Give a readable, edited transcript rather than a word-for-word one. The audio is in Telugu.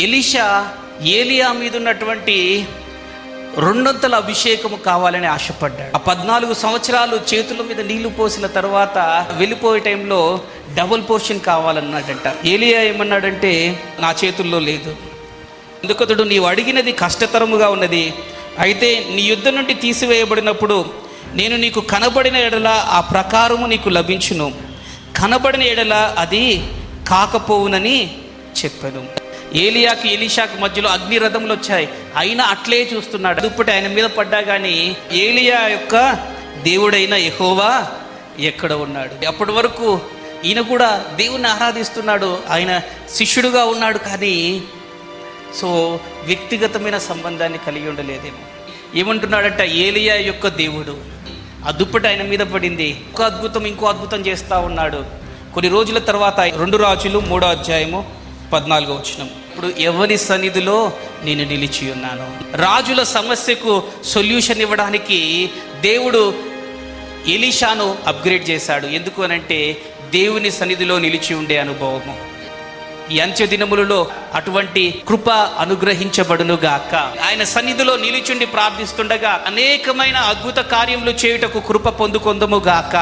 ఎలీషా ఏలియా మీద ఉన్నటువంటి రెండొంతల అభిషేకము కావాలని ఆశపడ్డాడు. ఆ 14 సంవత్సరాలు చేతుల మీద నీళ్లు పోసిన తర్వాత వెళ్ళిపోయే టైంలో డబుల్ పోర్షన్ కావాలన్నాడంట. ఏలియా ఏమన్నాడంటే, నా చేతుల్లో లేదు, ఎందుకతడు నీవు అడిగినది కష్టతరముగా ఉన్నది, అయితే నీ యుద్ధం నుండి తీసివేయబడినప్పుడు నేను నీకు కనబడిన ఎడల ఆ ప్రకారము నీకు లభించును, కనబడిన ఎడల అది కాకపోవునని చెప్పాను. ఏలియాకి ఎలీషాకి మధ్యలో అగ్ని రథములు వచ్చాయి, అయినా అట్లే చూస్తున్నాడు. దుప్పటి ఆయన మీద పడ్డా కానీ ఏలియా యొక్క దేవుడైన యెహోవా ఎక్కడ ఉన్నాడు? అప్పటి వరకు ఈయన కూడా దేవుణ్ణి ఆరాధిస్తున్నాడు, ఆయన శిష్యుడుగా ఉన్నాడు, కానీ వ్యక్తిగతమైన సంబంధాన్ని కలిగి ఉండలేదేమో. ఏమంటున్నాడంట, ఏలియా యొక్క దేవుడు, ఆ దుప్పటి ఆయన మీద పడింది, ఇంకో అద్భుతం చేస్తూ ఉన్నాడు. కొన్ని రోజుల తర్వాత 2 రాజులు 3వ అధ్యాయము 14వ వచనం, ఇప్పుడు ఎవరి సన్నిధిలో నేను నిలిచి ఉన్నాను. రాజుల సమస్యకు సొల్యూషన్ ఇవ్వడానికి దేవుడు ఎలీషాను అప్గ్రేడ్ చేశాడు. ఎందుకు అనంటే, దేవుని సన్నిధిలో నిలిచి ఉండే అనుభవము. ఈ అంత్య దినములలో అటువంటి కృప అనుగ్రహించబడునుగాక. ఆయన సన్నిధిలో నిలిచుండి ప్రార్థిస్తుండగా అనేకమైన అద్భుత కార్యములు చేయుటకు కృప పొందుకొందుముగాక.